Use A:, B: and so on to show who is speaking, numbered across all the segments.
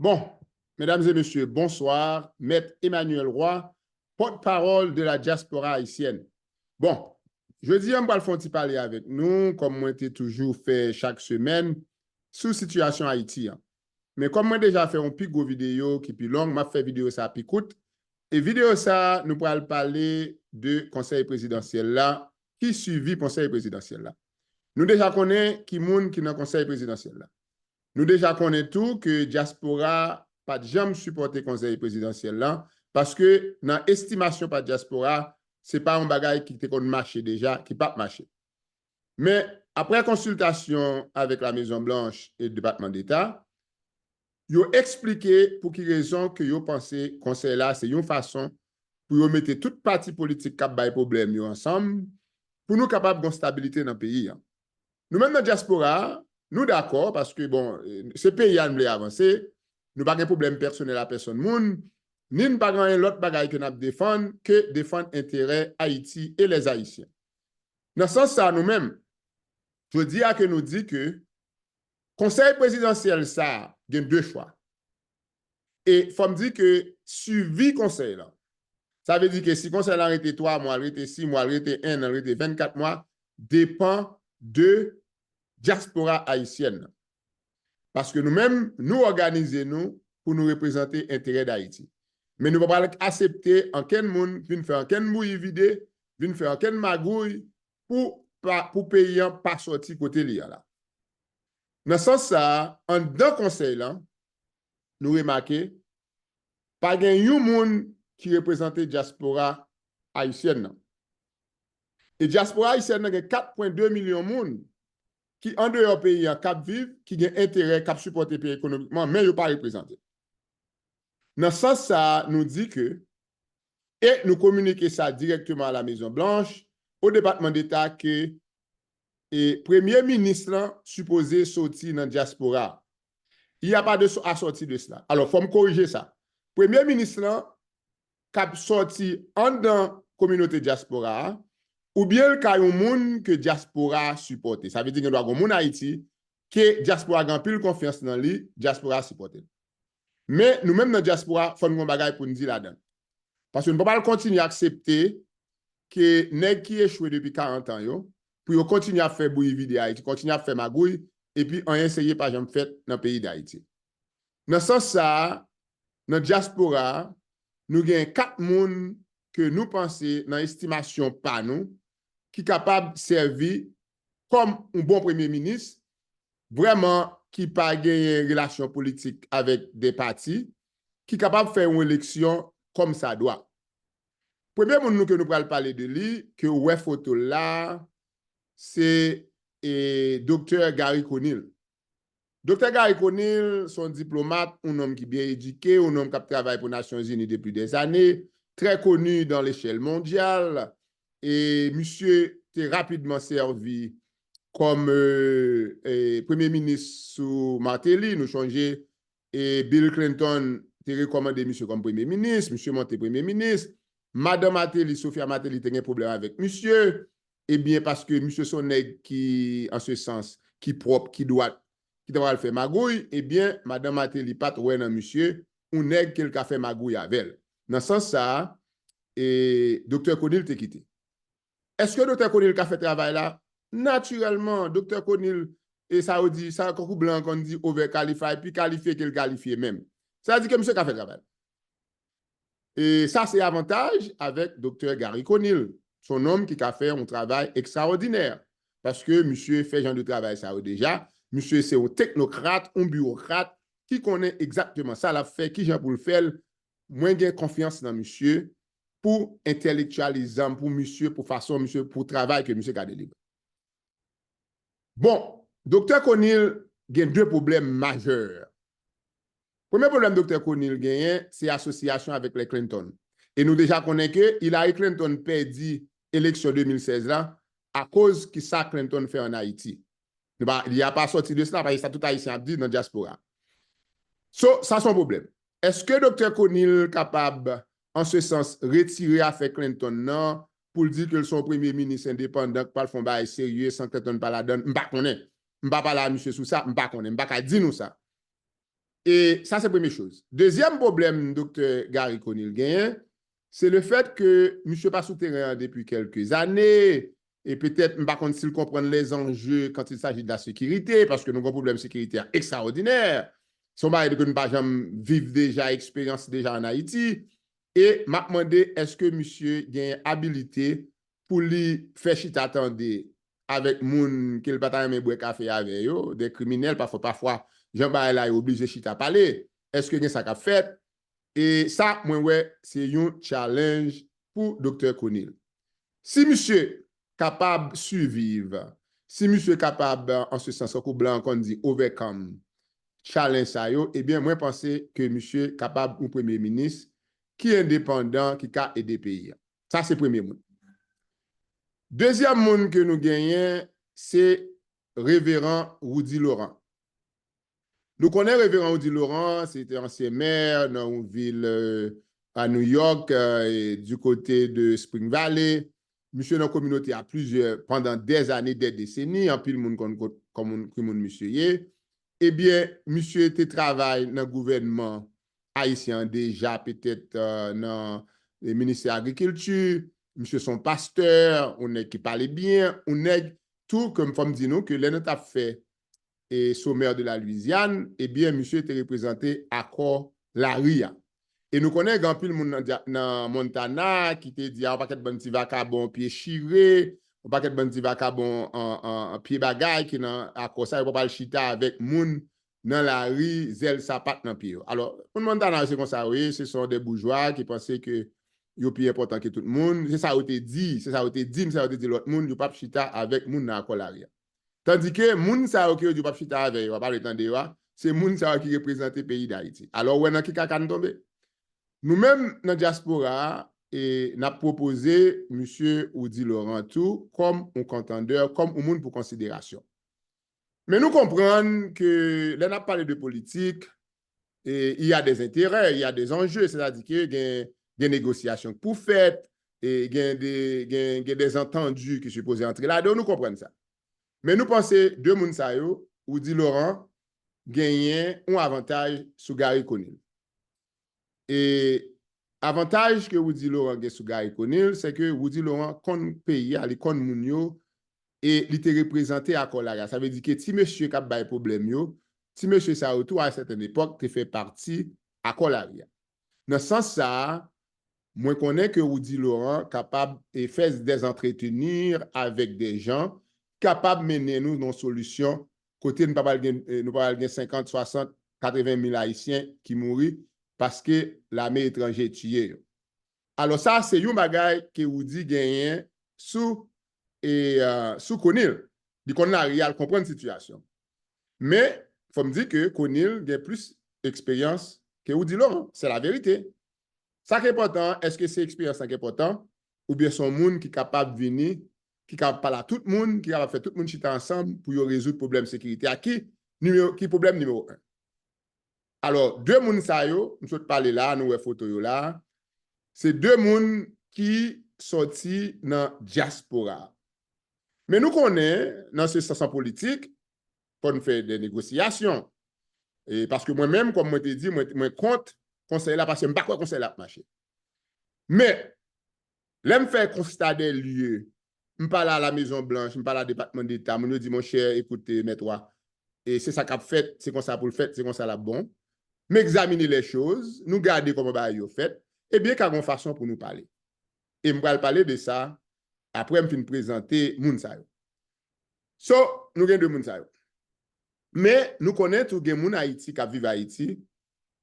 A: Bon, mesdames et messieurs, bonsoir. Maître Emmanuel Roy, porte-parole de la diaspora haïtienne. Bon, je dis, on va le faire parler avec nous, comme moi, j'ai toujours fait chaque semaine, sous situation Haïti. Mais comme moi, déjà fait un pic vidéo qui est plus long, m'a fait vidéo ça puis coûte. Et vidéo ça, nous pourrons parler de conseil présidentiel là, qui suivi conseil présidentiel là. Nous déjà connaissons qui monde qui dans conseil présidentiel là. Nous déjà connaissons tout que diaspora pas de jamais supporter conseil présidentiel là parce que dans estimation par diaspora, c'est pas un bagage qui te marché déjà, qui pas marché. Mais après consultation avec la Maison Blanche et le département d'État, ils ont expliqué pour quelle raison que ils pensé conseil là, c'est une façon pour mettre toute partie politique qui a des problèmes ensemble pour nous capables de stabilité dans le pays. Nous-mêmes dans la diaspora, nous d'accord parce que bon, ce pays a avancé, nous n'avons pas de problème personnel à personne monde, ni nous pas l'autre bagaille que nous défendre que défendre intérêt Haïti et les Haïtiens. Dans ce sens ça nous-mêmes, je dis à que nous dit que conseil présidentiel ça, il y a deux choix. Et il faut me dire que suivi conseil là, ça veut dire que si conseil là arrêté 3 mois, arrêté 6 mois, arrêté 1 an, arrêté 24 mois, dépend de diaspora haïtienne. Parce que nous-mêmes, nous organisons pour nous représenter l'intérêt d'Haïti. Mais nous ne pouvons pas accepter en quel monde vienne faire en quel mouille vide, vienne faire en quel magouille pour payer pas sortir côté là. Dans ce sens ça, en deux conseils là, nous remarquons pas un monde qui représente diaspora haïtienne. Et diaspora haïtienne a 4,2 millions de monde qui en dehors pays en cap vivre, qui ont intérêt cap supporter pays économiquement, mais ils ne sont pas représentés. Dans ce sens, ça nous dit que, et nous communiquons ça directement à la Maison Blanche, au département d'État, que le Premier ministre supposé sortir dans la diaspora. Il n'y a pas de sortie de cela. Alors, il faut me corriger ça. Le Premier ministre qui a sorti en dans la communauté diaspora, ou bien le cas où monde que diaspora supporte. Ça veut dire qu'il y a un monde Haïti que diaspora a plus confiance dans lui, diaspora supporte. Mais nous-mêmes dans la diaspora, il faut nous bagaille pour nous dire là-dedans. Parce que nous ne pouvons pas continuer à accepter que les qui échoué depuis 40 ans, pour continuer à faire bouillie vidéo Haïti, continuer à faire magouille, et puis on essaye pas jamais fait dans le pays d'Haïti. Dans ce sens ça, dans la diaspora, nous avons 4 personnes que nous pensons dans l'estimation par nous, qui est capable de servir comme un bon premier ministre, vraiment qui n'a pas gagné une relation politique avec des partis, qui est capable de faire une élection comme ça doit. Premier monde que nous allons parler de lui, que ouais photo là, c'est Dr. Gary Conil. Dr. Gary Conil, son diplomate, un homme qui est bien éduqué, un homme qui travaille pour les Nations Unies depuis des années, très connu dans l'échelle mondiale, et monsieur était rapidement servi comme Premier ministre sous Martelly, nous changé, et Bill Clinton t'a recommandé monsieur comme Premier ministre, monsieur monté Premier ministre, Madame Martelly, Sophia Martelly, a un problème avec monsieur, et bien parce que monsieur son nègre qui, en ce sens, qui propre, qui doit le faire magouille, et bien Madame Martelly pas ouais non monsieur, ou nègre qui a fait magouille avec elle. Dans ce sens ça, et Dr. Conil t'a quitté. Est-ce que Dr. Conil a fait travail là? Naturellement, Dr. Conil, et ça dit, ça a blanc qu'on dit overqualifié, puis qualifié qu'il qualifié même. Ça veut dire que monsieur a fait travail. Et ça, c'est avantage avec Dr. Gary Conil, son homme qui a fait un travail extraordinaire. Parce que monsieur fait genre de travail ça déjà. Monsieur, c'est un technocrate, un bureaucrate qui connaît exactement ça, l'a fait, qui j'ai pour le faire. Moins de confiance dans monsieur pour intellectualiser, pour monsieur, pour façon, monsieur, pour travail que monsieur a délivré. Bon, Dr. Conil a deux problèmes majeurs. Premier problème Dr. Conil gagne, c'est l'association avec les Clinton. Et nous déjà connaissons que Hillary Clinton perdu l'élection 2016 là à cause que ça Clinton fait en Haïti. Il n'y a pas sorti de cela parce que ça tout haïtien a dit dans la diaspora. So, ça c'est un problème. Est-ce que Dr. Conil est capable, en ce sens, retirer affaire Clinton non, pour dire que son premier ministre indépendant, pas le fond bail sérieux, sans Clinton pas la donne? Je ne sais pas, je ne sais pas parler à monsieur sur ça, je ne sais pas, je ne sais pas dire nous ça. Et ça, c'est la première chose. Deuxième problème, docteur Gary Conil gagne, c'est le fait que monsieur pas souterrain depuis quelques années, et peut-être, par contre, s'il comprend les enjeux quand il s'agit de la sécurité, parce que nous avons un problème sécuritaire extraordinaire, son mari que nous pas jamais vivre déjà, expérience déjà en Haïti, et m'a demandé, est-ce que monsieur gagne habilité pour lui faire chita attendre avec moun qui le pas même boire café avec eux, des criminels, parfois Jean-Bail là est obligé de parler. Est-ce que ça a fait? Et ça, moi, ouais, c'est un challenge pour Dr. Conil. Si monsieur capable de survivre, si monsieur capable, en ce sens, au blanc, qu'on dit overcome, challenge ça, eh bien, moi, je pense que monsieur capable, un premier ministre, qui est indépendant, qui a aidé le pays. Ça, c'est le premier monde. Deuxième monde que nous gagnons, c'est révérend Rudy Laurent. Nous connaissons révérend Rudy Laurent, c'était ancien maire dans une ville à New York, du côté de Spring Valley. Monsieur dans la communauté a pendant des années, des décennies, en pile monde comme monsieur. Eh bien, monsieur était travaillé dans le gouvernement haïtien déjà, peut-être dans le ministère de l'Agriculture. Monsieur son pasteur, on est qui parlait bien, on est tout, comme femme dit nous, que l'un a fait et sommaire de la Louisiane, eh bien, monsieur était représenté à quoi la RIA. Et nous connaissons un peu le monde dans Montana qui te dit, on paquet de bandi vacabon pied chiré, on paquet de bandi vacabon en pied bagaille qui dans à quoi ça, il pas le chita avec moun dans la rue, zèle sapat dans pied. Alors, pour Montana, c'est comme ça, oui, ce sont des bourgeois qui pensaient que yo plus important que tout le monde. C'est ça où te dit, c'est ça où te dit, c'est ça où te dit l'autre monde, yo pas chita avec moun dans la RIA. Tandis que moun sa qui du pas chita avec, on va pas le temps de c'est moun sa qui représente le pays d'Haïti. Alors, ouais, dans qui kan tomber? Nous-mêmes, dans la diaspora, et n'a proposé M. Rudy Laurent tout comme un contendeur, comme un monde pour considération. Mais nous comprenons que là, on a parlé de politique, et il y a des intérêts, il y a des enjeux, c'est-à-dire qu'il y a des négociations pour faire, et il y a des entendus qui sont supposés entrer là-dedans, nous comprenons ça. Mais nous pensons, deux Mounsayo, Rudy Laurent, gagnent un avantage sur Gary Conil. Et avantage que Rudy Laurent gagne sur Gary Conil, c'est que Rudy Laurent kon pays, il kon moun yo, et il était représenté à Colaria. Ça veut dire que si monsieur kap bay problème yo, si monsieur sa retour à une certaine époque, te fait partie à Colaria. Dans ce sens ça, moi connais que Rudy Laurent capable de faire des entretenir avec des gens capables de mener nous dans solution côté nous pas 50, 60, 80 000 haïtiens qui mourent parce que l'armée étrangère tué. Alors ça, c'est un bagage que Rudy gagne sous Conil. Il connaît la réelle, comprendre la situation. Mais il faut me dire que Conil a plus d'expérience que Rudy Laurent. C'est la vérité. Ça qui est important, est-ce que c'est l'expérience qui est important ou bien son monde qui est capable de venir, qui est capable de parler à tout le monde, qui est capable de faire tout le monde chiter ensemble pour résoudre le problème de sécurité. À qui problème numéro 1? Alors, deux moun sa yo, nous sommes parlé là, nous avons photo là, c'est deux moun qui sorti dans diaspora. Mais nous connaissons, dans ce sens politique, qu'on fait des négociations. Et parce que moi-même, comme moi te dit, moi compte conseil là, parce que je ne sais pas quoi conseil là marché. Mais, là, je fais constat des lieux, je parle à la Maison Blanche, je parle au département d'État, je dis, mon cher, écoutez, mets-toi, et c'est ça qu'a fait, c'est comme ça pour le faire, c'est comme ça là bon. M'examiner les choses, nous garder comment bah yo fait, et bien qu'il y a une façon pour nous parler. Et je vais parler de ça après je vais présenter Mounsayo. So, nous avons deux Mounsayo. Mais nous connaissons tous les gens Haïti qui vivent à Haïti,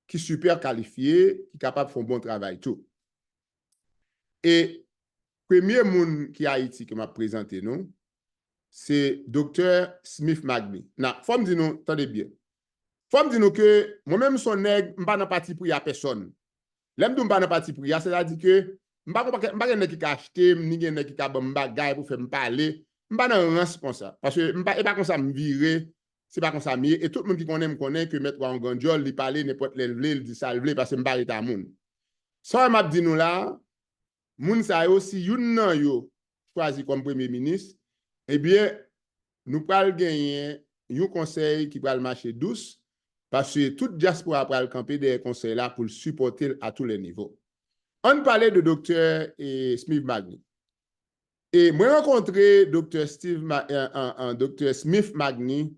A: qui sont super qualifiés, qui sont capables de faire un bon travail. Tout. Et le premier monde qui est Haïti que m'a présenté, nous, c'est Dr. Smith Magby. Il faut me dire, nous, attendez bien. Faut me dire que moi-même, son nègre, je ne suis pas dans parti pour à personne. L'aime de pas dans parti pour c'est-à-dire que je ne suis pas dans qui acheter, ni qui a bon bagage pour faire me parler. Je ne suis pas dans un rang comme ça. Parce que je ne suis pas comme ça me virer, c'est pas comme ça me et tout le monde qui connaît que mettre en gondole, il parler n'importe l'élevé, il dit ça lever parce que je ne suis pas moun. Ça m'a dit nous là, moun sa yo si yon nan yo choisi comme premier ministre, eh bien nous pral gagner un conseil qui va marcher douce Parce que toute diaspora après le camper des conseils là pour le supporter à tous les niveaux. On parlait de docteur Smith Magny. Et moi, j'ai rencontré Dr. Smith Magny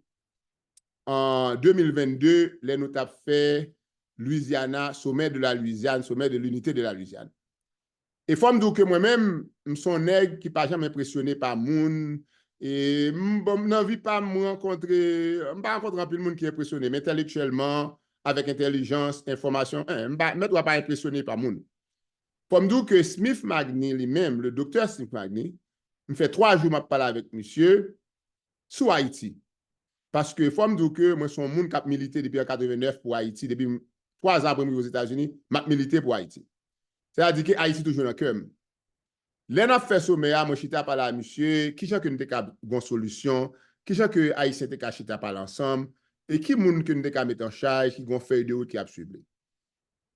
A: en 2022, là, nous avons fait Louisiana, sommet de la Louisiane, sommet de l'unité de la Louisiane. Et il faut me dire que moi-même, je suis un nègre qui n'a pas jamais impressionné par moun. Et je n'envie pas me rencontrer, pas rencontrer un peu de monde qui est impressionné, mais intellectuellement, avec intelligence, information, je ne dois pas impressionner par moun. Pour me dire que Smith Magny lui-même, le docteur Smith Magny, me fait 3 jours que je parle avec monsieur sur Haïti. Parce que il faut me dire que moi, je suis un monde qui a milité depuis 1989 pour Haïti, depuis 3 ans après aux États-Unis, je milité pour Haïti. C'est-à-dire que Haïti est toujours dans le cœur. Là, on a fait sommet, moi, je suis parlé à monsieur, qui est-ce que nous avons une solution, qui est-ce que Haïti était caché par l'ensemble, et qui est-ce que nous avons mettre en charge, qui a une feuille de route qui a suivi.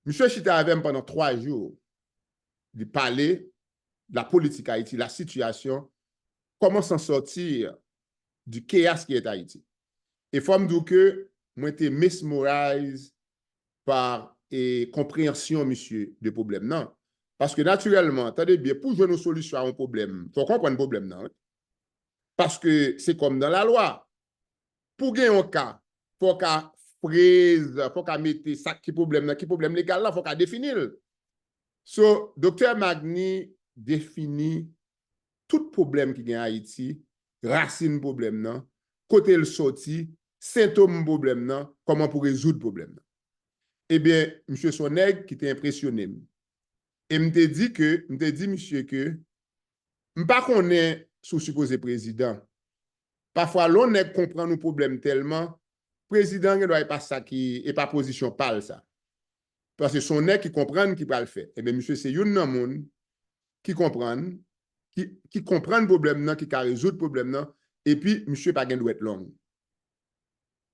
A: Monsieur Chita avec moi pendant 3 jours, de parler de la politique Haïti, la situation, comment s'en sortir du chaos qui est Haïti. Et il faut me dire que moi, j'étais mesmerisé par compréhension, monsieur, de problème. Non. Parce que naturellement, attendez bien, pour jouer nos solutions à un problème, il faut comprendre le problème. Non? Parce que c'est comme dans la loi. Pour gagner un cas, il faut qu'à phrase, il faut qu'à mettre ça qui problème légal là, il faut qu'à définir. So, Dr. Magny définit tout problème qui gagne en Haïti, racine problème non, côté le sorti, symptôme problème non, comment pour résoudre problème non. Eh bien, monsieur Soneg qui t'a impressionné. Et me dit monsieur que m'pas qu'on est sous supposé président. Parfois l'on est comprend nos problèmes tellement président ne doit pas ça qui est pas position parle ça. Parce que son nèg qui comprend qui va le faire. Eh bien monsieur c'est une nan moun qui comprend qui comprend le problème nan qui ka résoudre problème nan et puis monsieur pas gen doit être long.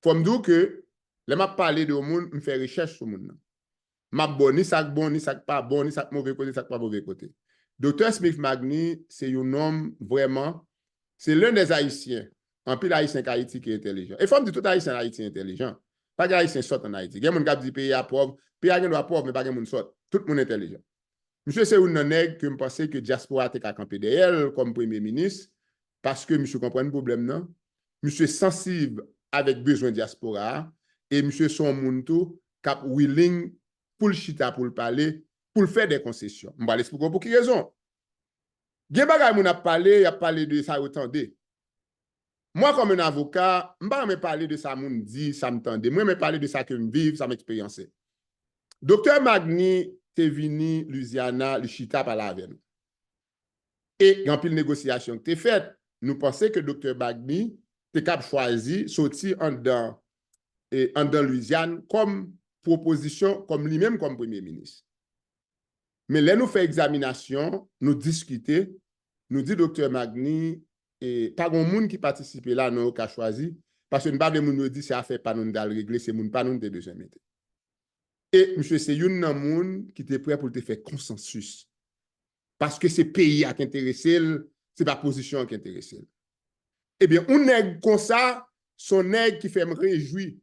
A: Faut me dire que là m'a parler de monde me faire recherche sur monde. M'a bon ni ça pas bon ni ça mauvais côté ça pas mauvais côté. Dr. Smith Magny c'est un homme vraiment c'est l'un des haïtiens en pile haïtien Haïti qui est intelligent. Et faut me dire tout haïtien Haïti intelligent. Pas que haïtien sort en Haïti. Il y a des gens qui disent pays à pauvre, pays à doit pauvre mais pas de monde sort. Tout le monde intelligent. Monsieur c'est un nègre que me pensais que diaspora était à camper derrière comme premier ministre parce que monsieur comprend le problème non. Monsieur sensible avec besoin diaspora et monsieur son monde tout cap willing pour le chita pour le parler pour le faire des concessions. On va l'expliquer pour quelle raison. Gen bagay moun a parlé de ça autant-de. Moi comme un avocat, je ne vais pas me parler de ça moun dit, ça m'tende. Moi me parler de ça que me vive, ça m'expérience. Docteur Magny te vini Louisiana, le chita par la veine. Et en pile négociation que te faite, nous pensons que Docteur Magny te cap choisi sorti en dans Louisiane comme proposition comme lui-même comme premier ministre. Mais là nous fait examination, nous discuter, nous dit Docteur Magny et pas grand monde qui participe là nous qu'a choisi parce que nous pas nous dit c'est affaire pas nous d'aller régler c'est moun pas nous de besoin mettre. Et monsieur c'est une monde qui était prêt pour te faire consensus. Parce que c'est pays qui intéressé, c'est pas position qui intéresse. Eh bien, on nèg comme ça, son nèg qui fait me réjouir.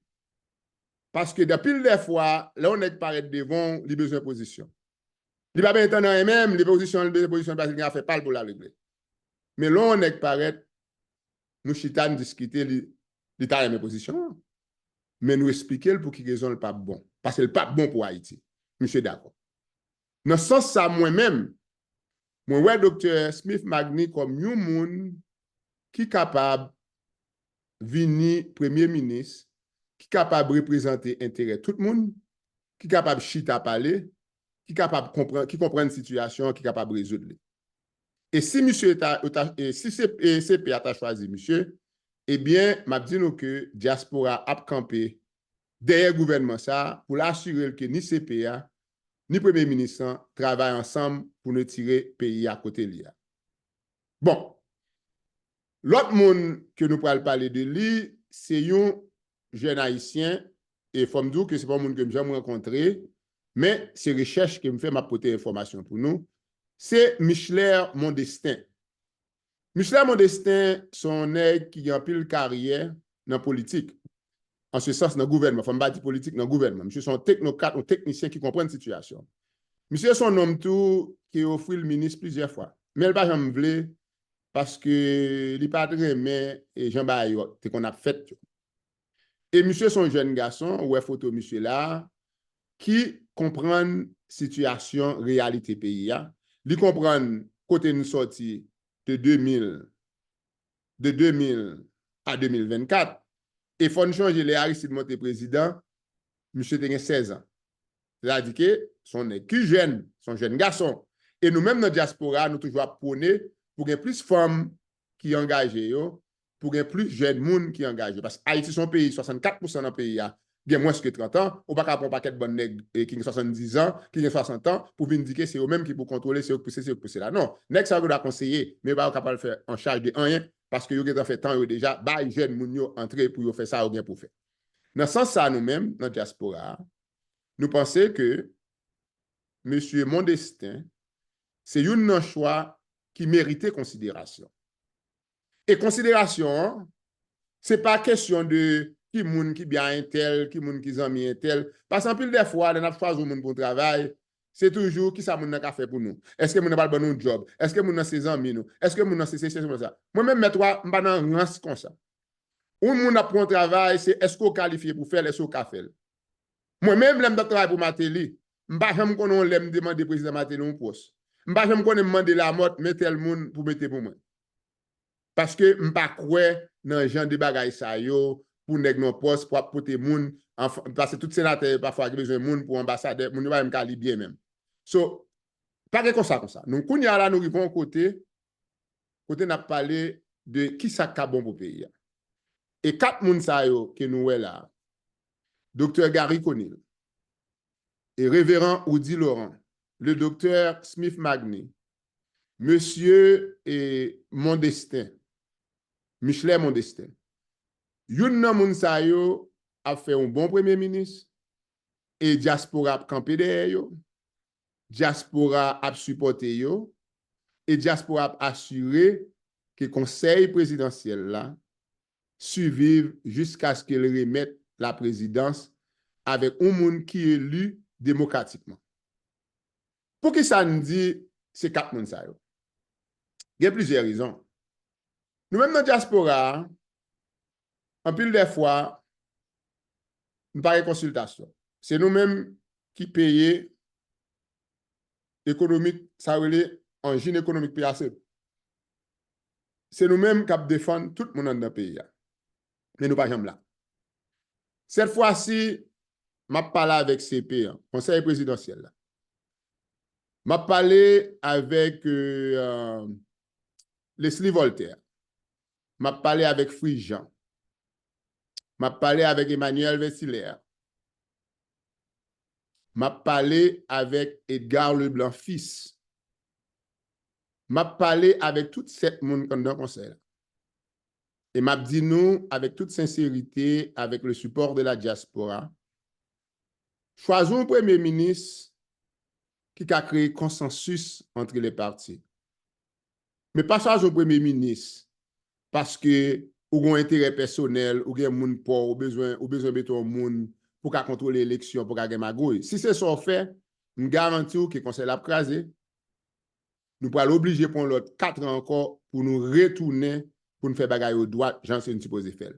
A: Parce que depuis des fois, là on nèg paraît devant, il besoin de position. Il pas bien entendre même, les positions parce qu'il a fait pas pour la régler. Mais là on nèg paraît nous chitan discuter l'état de mes positions. Mais nous expliquer pour qui raison le pas bon parce que le pas bon pour Haïti. Monsieur d'accord. Dans ce sens ça moi-même moi ouais docteur Smith Magny comme un monde qui capable venir premier ministre, qui capable représenter intérêt tout le monde, qui capable chita parler, qui capable comprendre qui comprend une situation, qui capable résoudre. Et si monsieur si CP a choisi monsieur, eh bien m'a dit nous que diaspora a campé derrière gouvernement ça pour l'assurer que ni CPA ni premier ministre travaillent ensemble pour nous tirer pays à côté lié. Bon, l'autre monde que nous pourrons parler de lui, c'est un jeune haïtien et il faut me dire que c'est pas un monde que j'ai jamais rencontré, mais c'est recherche qui me fait m'apporter information pour nous. C'est Micheler Mondestin. Micheler Mondestin, son nègre qui a pile carrière dans la politique. en ce sens dans le gouvernement, il faut pas dire politique dans le gouvernement. Monsieur son technocrate ou technicien qui comprend la situation. Monsieur son homme tout qui a offert le ministre plusieurs fois. Mais il n'a pas jamais voulu parce que il pas très aimé et Jean Bayot, c'est qu'on a fait. Et monsieur son jeune garçon, ouais photo monsieur là, qui comprend situation, réalité pays. Il comprend côté nous sorti de 2000 à 2024. Et il faut changer les Aristide monter président, monsieur a 16 ans. C'est-à-dire que son jeune garçon. Et nous-mêmes, dans la diaspora, nous toujours prôné pour qu'il y ait plus de femmes qui sont engagées, pour qu'il y ait plus de jeunes monde qui sont engagés. Parce que Haïti, son pays, 64% dans le pays, il y a moins que 30 ans. On ne peut pas prendre un paquet de bonnes nègres qui ont 70 ans, qui ont 60 ans, pour venir dire que c'est eux-mêmes qui pour contrôler, c'est eux qui pousser là. Non, nègres, ça vous doit conseiller, mais pas capable de faire en charge de rien, parce que vous avez fait temps déjà, les jeunes moun entrer pour faire ça ou bien pour faire. Dans ce sens, ça, nous-mêmes, dans la diaspora, nous pensons que M. Mondestin, c'est un choix qui méritait considération. Et considération, ce n'est pas question de qui moun qui bien un tel, qui moun qui zami un tel. Parce qu'en plus des fois, dans notre choix où moun pour travail, c'est toujours qui ça moun n'a fait pour nous. Est-ce que moun n'a pas le bon job? Est-ce que moun n'a ses amis nous? Est-ce que moun n'a ses comme ça? Moi-même, je ne pas dans un comme ça. Ou moun a pour un travail, c'est est-ce qu'on qualifié pour faire, est-ce qu'on fait? Moi-même, je travaille pour Matéli. Je ne sais pas si je demande président Matéli un poste. Je ne sais pas si je demande la mort, mettre tel monde pour mettre pour moi. Parce que je ne sais pas croire dans les gens de bagaille ça yo pour nèg non poste pour porter monde parce que tout sénateur parfois a besoin de monde pour ambassadeur, monde va même calibre même. So pas comme ça. Donc kounya là nous arrivons côté n'a parlé de qui ça ka bon pour pays. Et quatre monde ça yo que nous là. Docteur Gary Conil et révérend Oudi Laurent, le docteur Smith Magny, monsieur et Mondestin, Michelet Mondestin. Youn nan moun sa yo a fait un bon premier ministre et diaspora a campé derrière yo, diaspora a supporté yo et diaspora a assuré que le conseil présidentiel là survive jusqu'à ce qu'il remette la présidence avec un monde qui est élu démocratiquement. Pour qui ça nous dit c'est quatre moun sa yo? Il y a plusieurs raisons. Nous-mêmes dans la diaspora, en pile des fois, nous parlons de consultation. C'est nous-mêmes qui payons économique, ça veut dire engine économique PAC. C'est nous-mêmes qui défendons tout le monde dans le pays. Mais nous ne sommes pas jamais là. Cette fois-ci, je parle avec CP, Conseil présidentiel. Je parle avec Leslie Voltaire. Je parle avec Frijean. Je parlé avec Emmanuel Vessilaire. Je parlé avec Edgar Leblanc fils. Je parlé avec tout cette monde dans le conseil. Et je dit nous, avec toute sincérité, avec le support de la diaspora, choisissons un premier ministre qui a créé consensus entre les partis. Mais pas choisir un premier ministre parce que ou un intérêt personnel, ou un monde pauvre, ou besoin de mettre un monde pour contrôler l'élection, pour gagner magouille. Si c'est ça qu'on fait, nous garantissons que le conseil a crasé, nous pourrons l'obliger pour l'autre 4 ans encore pour nous retourner, pour nous faire bagaille au droit, j'en sais une supposée faire.